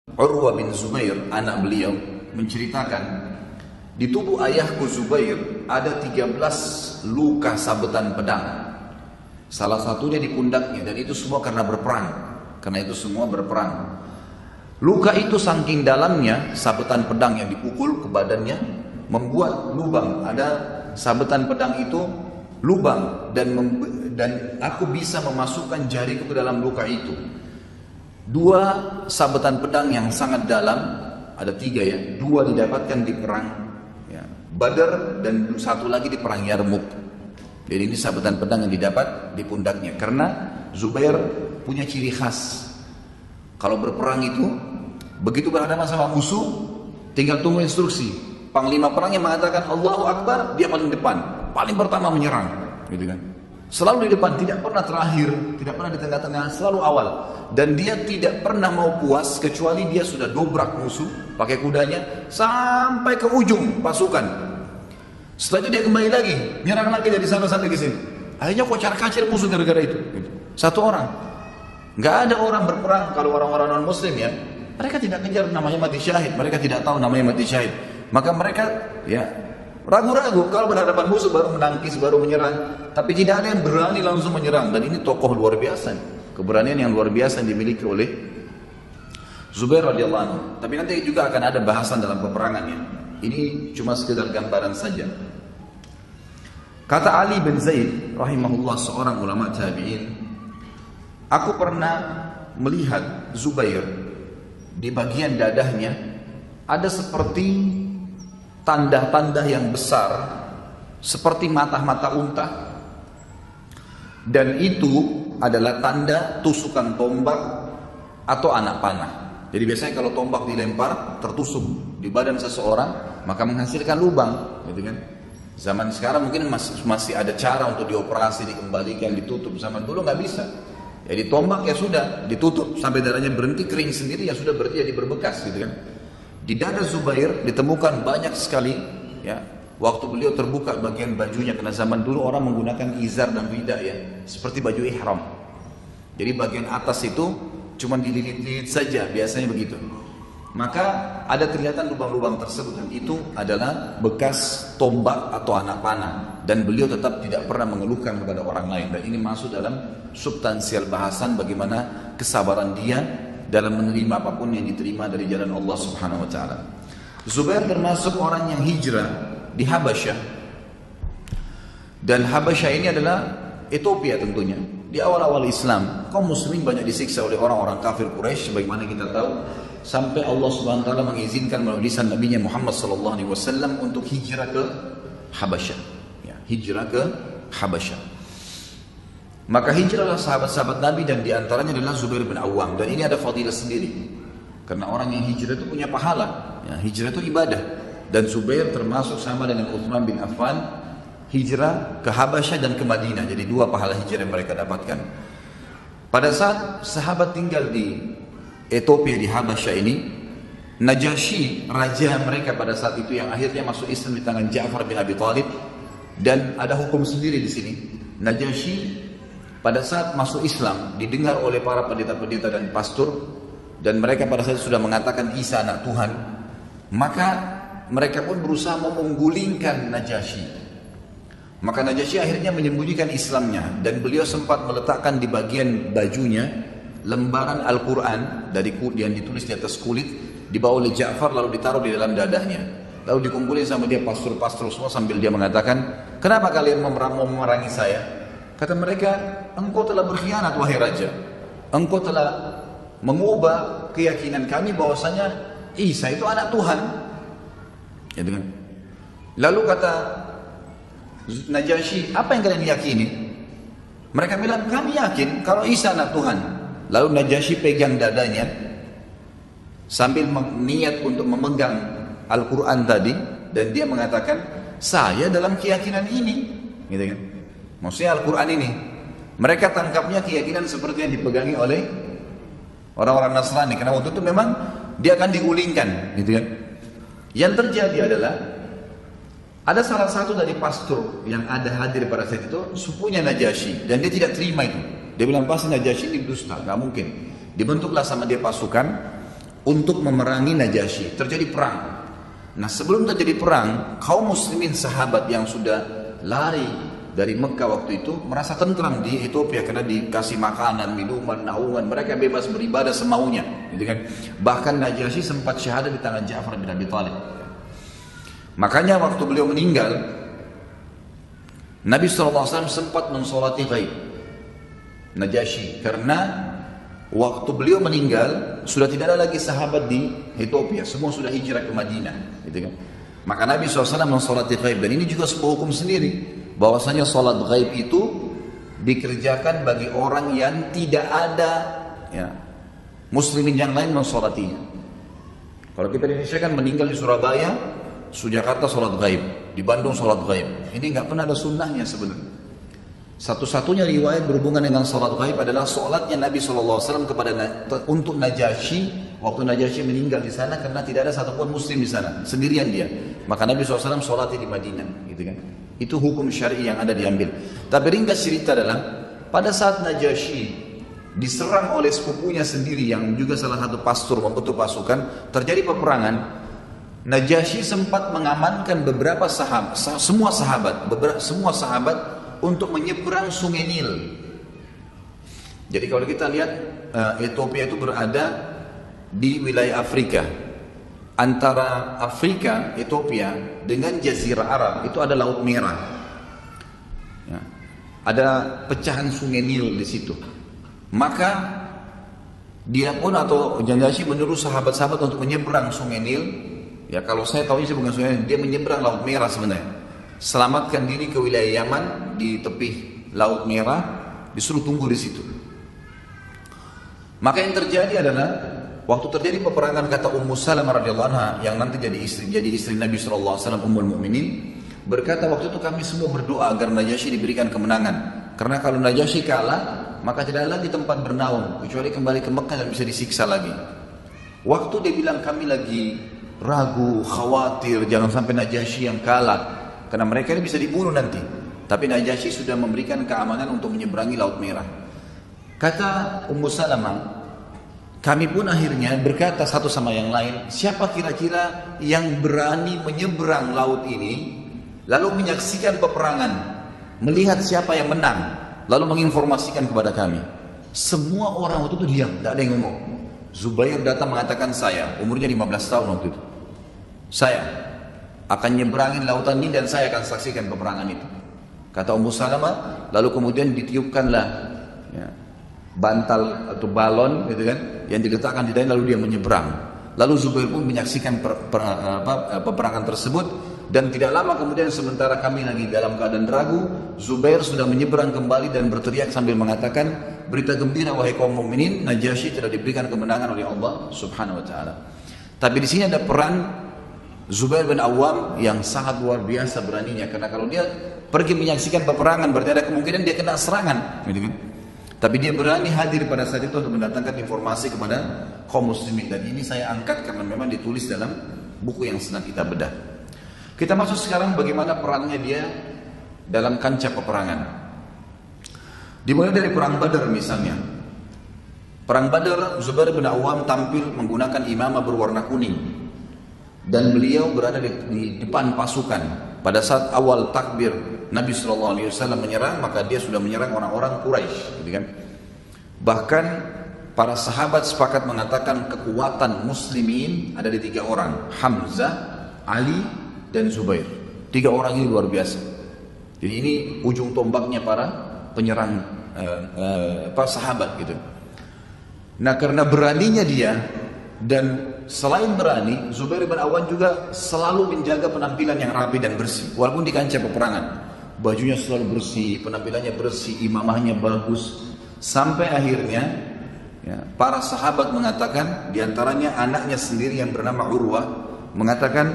Urwa bin Zubair, anak beliau, menceritakan, di tubuh ayahku Zubair ada 13 luka sabetan pedang. Salah satunya di pundaknya, dan itu semua karena berperang. Luka itu saking dalamnya, sabetan pedang yang dipukul ke badannya membuat lubang. Ada sabetan pedang itu lubang, dan aku bisa memasukkan jariku ke dalam luka itu. 2 sabetan pedang yang sangat dalam, ada 3 ya, 2 didapatkan di perang ya, Badar, dan 1 lagi di perang Yarmuk. Jadi ini sabetan pedang yang didapat di pundaknya, karena Zubair punya ciri khas. Kalau berperang itu, begitu berhadapan sama musuh, tinggal tunggu instruksi. Panglima perangnya mengatakan Allahu Akbar, dia paling depan, paling pertama menyerang, gitu kan. Selalu di depan, tidak pernah terakhir, tidak pernah di tengah-tengah, selalu awal. Dan dia tidak pernah mau puas kecuali dia sudah dobrak musuh pakai kudanya sampai ke ujung pasukan. Setelah itu dia kembali lagi, nyerang lagi dari sana sampai ke sini. Akhirnya kocar-kacir musuh gara-gara itu. 1 orang. Nggak ada orang berperang kalau orang-orang non-muslim ya. Mereka tidak kejar namanya mati syahid, mereka tidak tahu namanya mati syahid. Maka mereka ya ragu-ragu, kalau berhadapan musuh baru menangkis, baru menyerang. Tapi tidak ada yang berani langsung menyerang. Dan ini tokoh luar biasa, keberanian yang luar biasa yang dimiliki oleh Zubair radhiyallahu anhu. Tapi nanti juga akan ada bahasan dalam peperangannya. Ini cuma sekedar gambaran saja. Kata Ali bin Zaid rahimahullah, seorang ulama tabi'in, aku pernah melihat Zubair di bagian dadahnya ada seperti tanda-tanda yang besar, seperti mata-mata unta, dan itu adalah tanda tusukan tombak atau anak panah. Jadi biasanya kalau tombak dilempar tertusuk di badan seseorang, maka menghasilkan lubang, gitu kan. Zaman sekarang mungkin masih ada cara untuk dioperasi, dikembalikan, ditutup. Zaman dulu nggak bisa. Jadi tombak ya sudah ditutup sampai darahnya berhenti, kering sendiri, ya sudah, berarti jadi berbekas, gitu kan. Di dada Zubair ditemukan banyak sekali ya, waktu beliau terbuka bagian bajunya, karena zaman dulu orang menggunakan izar dan rida ya, seperti baju ihram. Jadi bagian atas itu cuma dililit-lilit saja, biasanya begitu. Maka ada kelihatan lubang-lubang tersebut, dan itu adalah bekas tombak atau anak panah. Dan beliau tetap tidak pernah mengeluhkan kepada orang lain. Dan ini masuk dalam substansial bahasan bagaimana kesabaran dia dalam menerima apapun yang diterima dari jalan Allah Subhanahu wa taala. Zubair termasuk orang yang hijrah di Habasyah. Dan Habasyah ini adalah Ethiopia tentunya. Di awal-awal Islam, kaum muslimin banyak disiksa oleh orang-orang kafir Quraisy, sebagaimana kita tahu, sampai Allah Subhanahu wa taala mengizinkan melalui lisan Nabi Muhammad sallallahu alaihi wasallam untuk hijrah ke Habasyah. Ya, hijrah ke Habasyah. Maka hijrahlah sahabat-sahabat Nabi, dan diantaranya adalah Zubair bin Awam. Dan ini ada fadilah sendiri, karena orang yang hijrah itu punya pahala ya, hijrah itu ibadah. Dan Zubair termasuk sama dengan Uthman bin Affan, hijrah ke Habasyah dan ke Madinah. Jadi 2 pahala hijrah yang mereka dapatkan. Pada saat sahabat tinggal di Ethiopia, di Habasyah ini, Najasyi, raja mereka pada saat itu, yang akhirnya masuk Islam di tangan Ja'far bin Abi Thalib. Dan ada hukum sendiri di sini. Najasyi pada saat masuk Islam didengar oleh para pendeta-pendeta dan pastor, dan mereka pada saat itu sudah mengatakan Isa anak Tuhan. Maka mereka pun berusaha menggulingkan Najasyi. Maka Najasyi akhirnya menyembunyikan Islamnya, dan beliau sempat meletakkan di bagian bajunya lembaran Al-Quran yang ditulis di atas kulit, dibawa oleh Ja'far lalu ditaruh di dalam dadahnya. Lalu dikumpulin sama dia pastor-pastor semua, sambil dia mengatakan, kenapa kalian mau memerangi saya? Kata mereka, engkau telah berkhianat wahai raja. Engkau telah mengubah keyakinan kami bahwasanya Isa itu anak Tuhan. Ya, dengan. Lalu kata Najasyi, apa yang kalian yakini? Mereka bilang, kami yakin kalau Isa anak Tuhan. Lalu Najasyi pegang dadanya sambil niat untuk memegang Al-Quran tadi, dan dia mengatakan, saya dalam keyakinan ini, gitu kan? Maksudnya Al-Quran ini. Mereka tangkapnya keyakinan seperti yang dipegangi oleh orang-orang Nasrani, karena waktu itu memang dia akan digulingkan, gitu kan? Yang terjadi adalah ada salah satu dari pastor yang ada hadir pada saat itu, sepupunya Najasyi, dan dia tidak terima itu. Dia bilang, pasti Najasyi ini dusta, nggak mungkin. Dibentuklah sama dia pasukan untuk memerangi Najasyi. Terjadi perang. Nah sebelum terjadi perang, kaum muslimin sahabat yang sudah lari dari Mekah waktu itu merasa tentram di Ethiopia karena dikasih makanan, minuman, naungan, mereka bebas beribadah semaunya, gitu kan. Bahkan Najasyi sempat syahadat di tangan Ja'far bin Abi Thalib. Makanya waktu beliau meninggal, Nabi SAW sempat mensolati ghaib Najasyi, karena waktu beliau meninggal sudah tidak ada lagi sahabat di Ethiopia, semua sudah hijrah ke Madinah, gitu kan. Maka Nabi SAW mensolati ghaib, dan ini juga sebuah hukum sendiri, bahwasanya solat ghaib itu dikerjakan bagi orang yang tidak ada muslimin yang lain mensolatinya. Kalau kita di Indonesia kan meninggal di Surabaya, Jakarta solat ghaib, di Bandung solat ghaib. Ini nggak pernah ada sunnahnya sebenarnya. Satu-satunya riwayat berhubungan dengan salat ghaib adalah salatnya Nabi SAW untuk Najasyi waktu Najasyi meninggal di sana, karena tidak ada satupun muslim di sana, sendirian dia. Maka Nabi SAW salati di Madinah, gitu kan. Itu hukum syar'i yang ada diambil. Tapi ringkas cerita adalah pada saat Najasyi diserang oleh sepupunya sendiri yang juga salah satu pastor membentuk pasukan, terjadi peperangan. Najasyi sempat mengamankan beberapa sahabat, semua sahabat untuk menyeberang Sungai Nil. Jadi kalau kita lihat Ethiopia itu berada di wilayah Afrika. Antara Afrika, Ethiopia dengan Jazirah Arab itu ada Laut Merah. Ya. Ada pecahan Sungai Nil di situ. Maka dia pun atau Najasyi menyuruh sahabat-sahabat untuk menyeberang Sungai Nil. Ya kalau saya tahu ini bukan Sungai Nil, dia menyeberang Laut Merah sebenarnya. Selamatkan diri ke wilayah Yaman di tepi Laut Merah, disuruh tunggu di situ. Maka yang terjadi adalah waktu terjadi peperangan, kata Ummu Salamah radhiyallahu anha yang nanti jadi istri Nabi sallallahu alaihi wasallam, Ummul Mukminin, berkata waktu itu kami semua berdoa agar Najasyi diberikan kemenangan, karena kalau Najasyi kalah maka tidak ada lagi tempat bernaung kecuali kembali ke Mekah dan bisa disiksa lagi. Waktu dia bilang kami lagi ragu, khawatir jangan sampai Najasyi yang kalah, karena mereka ini bisa dibunuh nanti. Tapi Najasyi sudah memberikan keamanan untuk menyeberangi Laut Merah. Kata Ummu Salamah, kami pun akhirnya berkata satu sama yang lain, siapa kira-kira yang berani menyeberang laut ini, lalu menyaksikan peperangan, melihat siapa yang menang, lalu menginformasikan kepada kami. Semua orang waktu itu diam, tidak ada yang ngomong. Zubair datang mengatakan, saya, umurnya 15 tahun waktu itu, saya akan nyeberangin lautan ini dan saya akan saksikan peperangan itu. Kata Ummu Salamah, lalu kemudian ditiupkanlah bantal atau balon, gitu kan, yang diletakkan di dalam, lalu dia menyeberang. Lalu Zubair pun menyaksikan peperangan tersebut, dan tidak lama kemudian sementara kami lagi dalam keadaan ragu, Zubair sudah menyeberang kembali dan berteriak sambil mengatakan, berita gembira wahai kaum mukminin, Najasyi telah diberikan kemenangan oleh Allah Subhanahu wa taala. Tapi di sini ada peran Zubair bin Awam yang sangat luar biasa beraninya, karena kalau dia pergi menyaksikan peperangan berarti ada kemungkinan dia kena serangan, gitu kan? Tapi dia berani hadir pada saat itu untuk mendatangkan informasi kepada kaum muslimin, dan ini saya angkat karena memang ditulis dalam buku yang sedang kita bedah. Kita masuk sekarang bagaimana perannya dia dalam kancah peperangan. Dimulai dari perang Badar misalnya. Perang Badar, Zubair bin Awam tampil menggunakan imamah berwarna kuning, dan beliau berada di depan pasukan. Pada saat awal takbir Nabi SAW menyerang, maka dia sudah menyerang orang-orang Quraisy, gitu kan? Bahkan para sahabat sepakat mengatakan kekuatan muslimin ada di 3 orang, Hamzah, Ali, dan Zubair. 3 orang ini luar biasa. Jadi ini ujung tombaknya para penyerang sahabat, gitu. Nah karena beraninya dia, dan selain berani, Zubair bin Awam juga selalu menjaga penampilan yang rapi dan bersih walaupun di kancah peperangan. Bajunya selalu bersih, penampilannya bersih, imamahnya bagus, sampai akhirnya para sahabat mengatakan, diantaranya anaknya sendiri yang bernama Urwah mengatakan,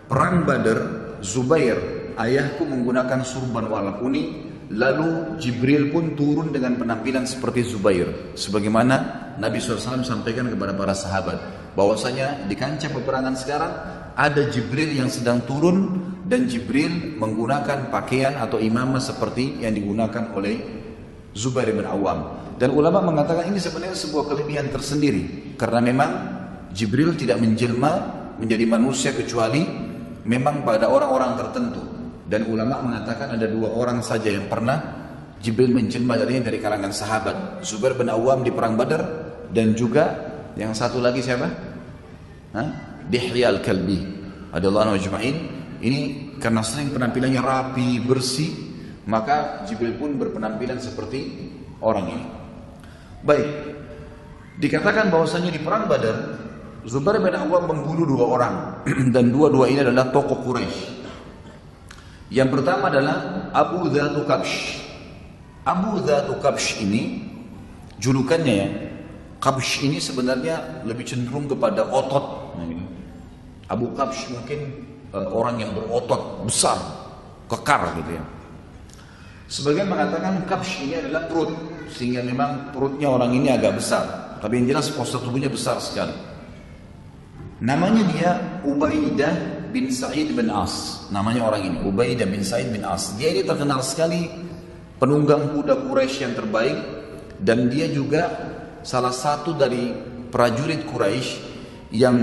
perang Badar, Zubair ayahku menggunakan surban warna kuning, lalu Jibril pun turun dengan penampilan seperti Zubair, sebagaimana Nabi SAW sampaikan kepada para sahabat bahwasanya di kancah peperangan sekarang ada Jibril yang sedang turun, dan Jibril menggunakan pakaian atau imamah seperti yang digunakan oleh Zubair bin Awam. Dan ulama mengatakan ini sebenarnya sebuah kelebihan tersendiri, karena memang Jibril tidak menjelma menjadi manusia kecuali memang pada orang-orang tertentu. Dan ulama mengatakan ada 2 orang saja yang pernah Jibril menjelma dari kalangan sahabat. Zubair bin Awam di perang Badar, dan juga yang satu lagi siapa? Dihya al-Kalbi radhiyallahu anhu ajma'in. Ini karena sering penampilannya rapi, bersih, maka Jibril pun berpenampilan seperti orang ini. Baik, dikatakan bahwasanya di perang Badar Zubair bin Awam membunuh 2 orang dan dua-dua ini adalah tokoh Quraisy. Yang pertama adalah Abu Dzatu Kabsh. Abu Dzatu Kabsh ini julukannya ya. Kabsh ini sebenarnya lebih cenderung kepada otot. Abu Kabsh mungkin orang yang berotot besar, kekar gitu ya. Sebagian mengatakan Kabsh ini adalah perut, sehingga memang perutnya orang ini agak besar. Tapi yang jelas postur tubuhnya besar sekali. Namanya dia Ubaidah bin Sa'id bin As. Namanya orang ini Ubaidah bin Sa'id bin As. Dia ini terkenal sekali penunggang kuda Quraisy yang terbaik, dan dia juga salah satu dari prajurit Quraisy yang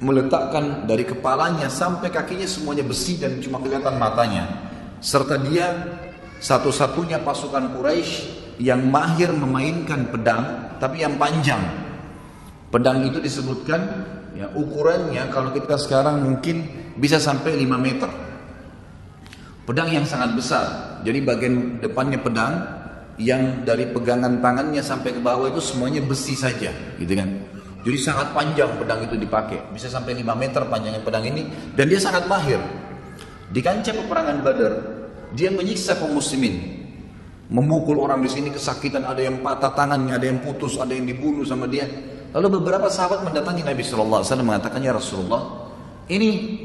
meletakkan dari kepalanya sampai kakinya semuanya besi dan cuma kelihatan matanya. Serta dia satu-satunya pasukan Quraisy yang mahir memainkan pedang, tapi yang panjang. Pedang itu disebutkan ya, ukurannya kalau kita sekarang mungkin bisa sampai 5 meter. Pedang yang sangat besar. Jadi bagian depannya pedang, yang dari pegangan tangannya sampai ke bawah itu semuanya besi saja, gitu kan. Jadi sangat panjang pedang itu dipakai, bisa sampai 5 meter panjangnya pedang ini, dan dia sangat mahir. Di kancah peperangan Badar, dia menyiksa kaum muslimin, memukul orang di sini kesakitan, ada yang patah tangannya, ada yang putus, ada yang dibunuh sama dia. Lalu beberapa sahabat mendatangi Nabi SAW mengatakan, ya Rasulullah, ini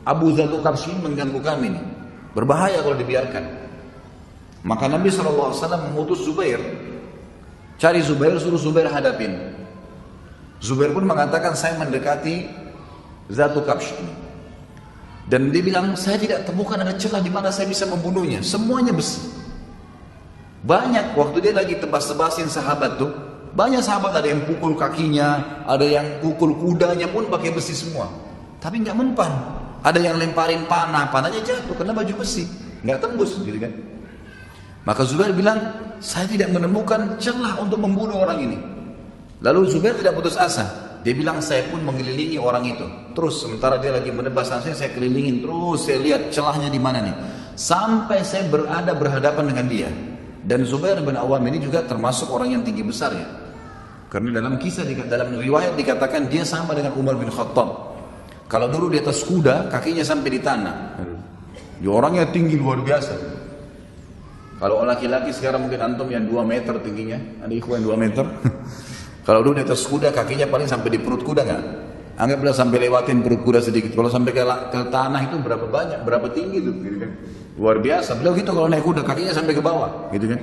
Abu Dzatu Kabsh mengganggu kami nih, berbahaya kalau dibiarkan. Maka Nabi SAW mengutus Zubair, cari Zubair, suruh Zubair hadapin. Zubair pun mengatakan, saya mendekati Dzatu Kabsh ini, dan dia bilang, saya tidak temukan ada celah di mana saya bisa membunuhnya, semuanya besi. Banyak waktu dia lagi tebas-tebasin sahabat tuh, banyak sahabat ada yang pukul kakinya, ada yang pukul kudanya pun pakai besi semua, tapi nggak mempan. Ada yang lemparin panah, panahnya jatuh karena baju besi, nggak tembus, gitu kan. Maka Zubair bilang, saya tidak menemukan celah untuk membunuh orang ini. Lalu Zubair tidak putus asa. Dia bilang, saya pun mengelilingi orang itu. Terus sementara dia lagi menebas saya kelilingin terus, saya lihat celahnya di mana nih, sampai saya berhadapan dengan dia. Dan Zubair bin Awam ini juga termasuk orang yang tinggi besar ya. Karena dalam kisah, dalam riwayat dikatakan dia sama dengan Umar bin Khattab. Kalau dulu di atas kuda, kakinya sampai di tanah. Dia orangnya tinggi luar biasa. Kalau laki-laki sekarang mungkin antum yang 2 meter tingginya, ada ikhwan 2 meter. Kalau dulu di atas kuda, kakinya paling sampai di perut kuda nggak? Anggaplah sampai lewatin perut kuda sedikit. Kalau sampai ke tanah itu berapa banyak, berapa tinggi itu, gitu kan? Luar biasa. Beliau gitu kalau naik kuda, kakinya sampai ke bawah, gitu kan?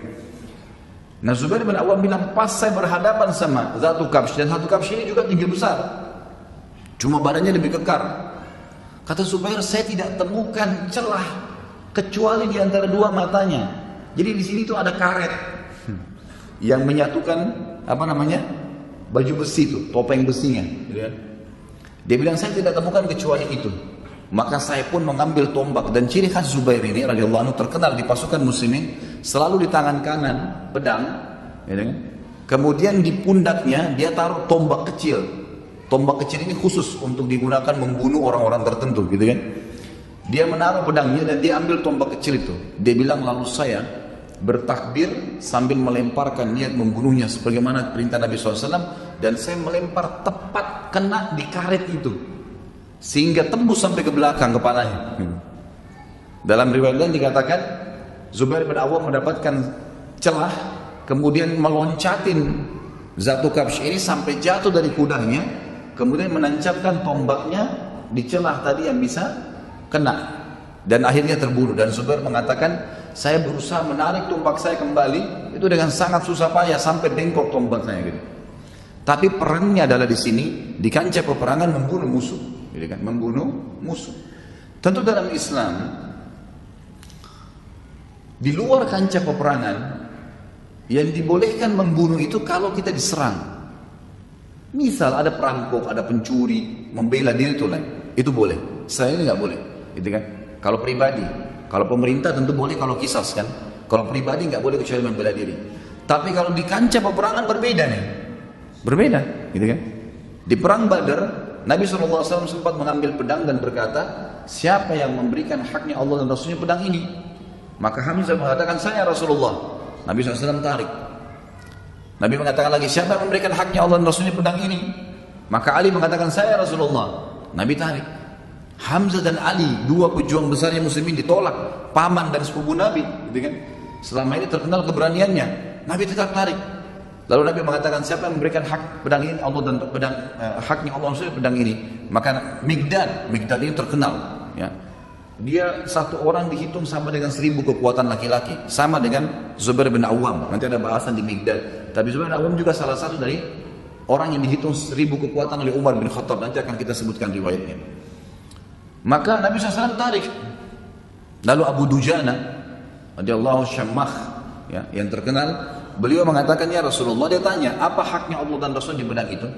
Nah, Zubair bin Awam bilang, pas saya berhadapan sama Dzatu Kabsh, dan Dzatu Kabsh ini juga tinggi besar, cuma badannya lebih kekar. Kata Zubair, saya tidak temukan celah kecuali di antara 2 matanya. Jadi di sini tuh ada karet yang menyatukan baju besi itu, topeng besinya. Dia bilang, saya tidak temukan kecuali itu. Maka saya pun mengambil tombak, dan ciri khas Zubair ini radhiyallahu anhu terkenal di pasukan muslimin, selalu di tangan kanan pedang, ya kan? Kemudian di pundaknya dia taruh tombak kecil. Tombak kecil ini khusus untuk digunakan membunuh orang-orang tertentu, gitu kan? Dia menaruh pedangnya dan dia ambil tombak kecil itu. Dia bilang, lalu saya bertakbir sambil melemparkan niat membunuhnya sebagaimana perintah Nabi SAW, dan saya melempar tepat kena di karet itu sehingga tembus sampai ke belakang kepalanya. Dalam riwayat lain dikatakan Zubair bin Awam mendapatkan celah, kemudian meloncatin Dzatu Kabsh ini sampai jatuh dari kudanya, kemudian menancapkan tombaknya di celah tadi yang bisa kena, dan akhirnya terbunuh. Dan Zubair mengatakan, saya berusaha menarik tombak saya kembali itu dengan sangat susah payah sampai bengkok tombak saya gitu. Tapi perannya adalah di sini, di kancah peperangan membunuh musuh, gitu kan? Membunuh musuh. Tentu dalam Islam, di luar kancah peperangan, yang dibolehkan membunuh itu kalau kita diserang. Misal ada perampok, ada pencuri, membela diri itu boleh. Selain ini nggak boleh, gitu kan? Kalau pribadi, kalau pemerintah tentu boleh kalau kisas kan. Kalau pribadi nggak boleh kecuali membela diri. Tapi kalau di kancah peperangan berbeda nih, berbeda, gitu kan? Di perang Badar, Nabi SAW sempat mengambil pedang dan berkata, siapa yang memberikan haknya Allah dan Rasulnya pedang ini? Maka Hamzah mengatakan, saya Rasulullah. Nabi SAW tarik. Nabi mengatakan lagi, siapa yang memberikan haknya Allah dan Rasulnya pedang ini? Maka Ali mengatakan, saya Rasulullah. Nabi tarik. Hamzah dan Ali, dua pejuang besarnya muslimin ditolak. Paman dan sepupu Nabi, gitu kan? Selama ini terkenal keberaniannya. Nabi tetap tarik. Lalu Nabi mengatakan, siapa yang memberikan hak pedang ini? Allah dan pedang, haknya Allah dan Rasulnya pedang ini. Maka Migdad ini terkenal. Ya. Dia satu orang dihitung sama dengan 1000 kekuatan laki-laki, sama dengan Zubair bin Awam. Nanti ada bahasan di Migdad. Tapi Zubair bin Awam juga salah satu dari orang yang dihitung 1000 kekuatan oleh Umar bin Khattab. Nanti akan kita sebutkan riwayatnya. Maka Nabi SAW tarik. Lalu Abu Dujana radhiyallahu Syammah, ya, yang terkenal, beliau mengatakan, ya Rasulullah, dia tanya, apa haknya Allah dan Rasul di pedang itu?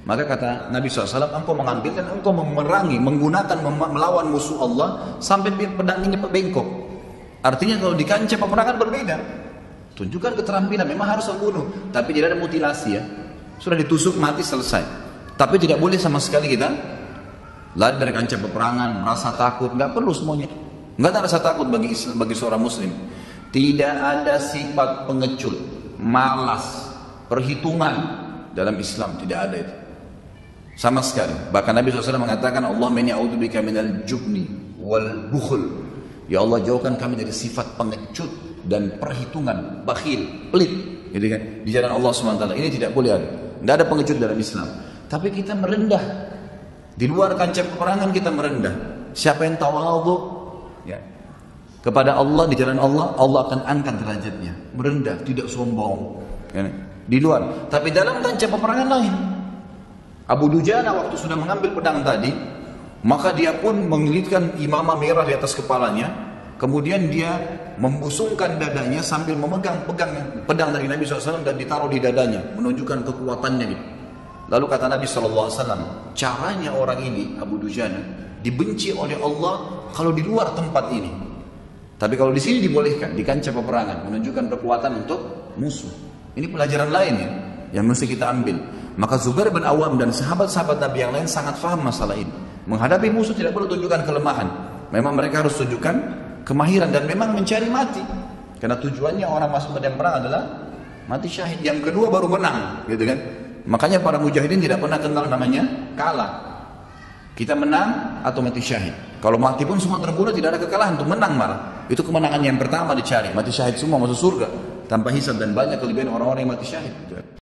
Maka kata Nabi SAW, engkau mengambil dan engkau memerangi, melawan musuh Allah sampai pedang ini bengkok. Artinya kalau di kancah peperangan berbeda. Tunjukkan keterampilan, memang harus membunuh, tapi tidak ada mutilasi ya. Sudah ditusuk mati selesai. Tapi tidak boleh sama sekali kita lari dari kancah peperangan, merasa takut, nggak perlu semuanya. Nggak ada rasa takut bagi seorang muslim. Tidak ada sifat pengecut, malas, perhitungan dalam Islam, tidak ada itu. Sama sekali. Bahkan Nabi SAW mengatakan, Allahumma inni a'udzubika minal jubni wal bukhl. Ya Allah, jauhkan kami dari sifat pengecut dan perhitungan, bakhil, pelit, gitu kan? Di jalan Allah SWT. Ini tidak boleh ada. Tidak ada pengecut dalam Islam. Tapi kita merendah. Di luar kancah peperangan kita merendah. Siapa yang tawadhu, ya, kepada Allah, di jalan Allah, Allah akan angkat derajatnya. Merendah, tidak sombong, ya. Di luar. Tapi dalam kancah peperangan lain. Abu Dujana waktu sudah mengambil pedang tadi, maka dia pun mengelitkan imamah merah di atas kepalanya. Kemudian dia membusungkan dadanya sambil memegang pedang dari Nabi SAW dan ditaruh di dadanya, menunjukkan kekuatannya gitu. Lalu kata Nabi SAW, caranya orang ini, Abu Dujana, dibenci oleh Allah kalau di luar tempat ini. Tapi kalau di sini dibolehkan, di kancah peperangan, menunjukkan kekuatan untuk musuh. Ini pelajaran lain ya, yang mesti kita ambil. Maka Zubair bin Awam dan sahabat-sahabat Nabi yang lain sangat paham masalah ini. Menghadapi musuh tidak perlu tunjukkan kelemahan. Memang mereka harus tunjukkan kemahiran dan memang mencari mati. Karena tujuannya orang masuk medan perang adalah mati syahid. Yang kedua baru menang, gitu kan? Makanya para mujahidin tidak pernah kenal namanya kalah. Kita menang atau mati syahid. Kalau mati pun semua terbunuh, tidak ada kekalahan, untuk menang malah. Itu kemenangan yang pertama dicari. Mati syahid semua masuk surga tanpa hisab, dan banyak kelebihan orang-orang yang mati syahid.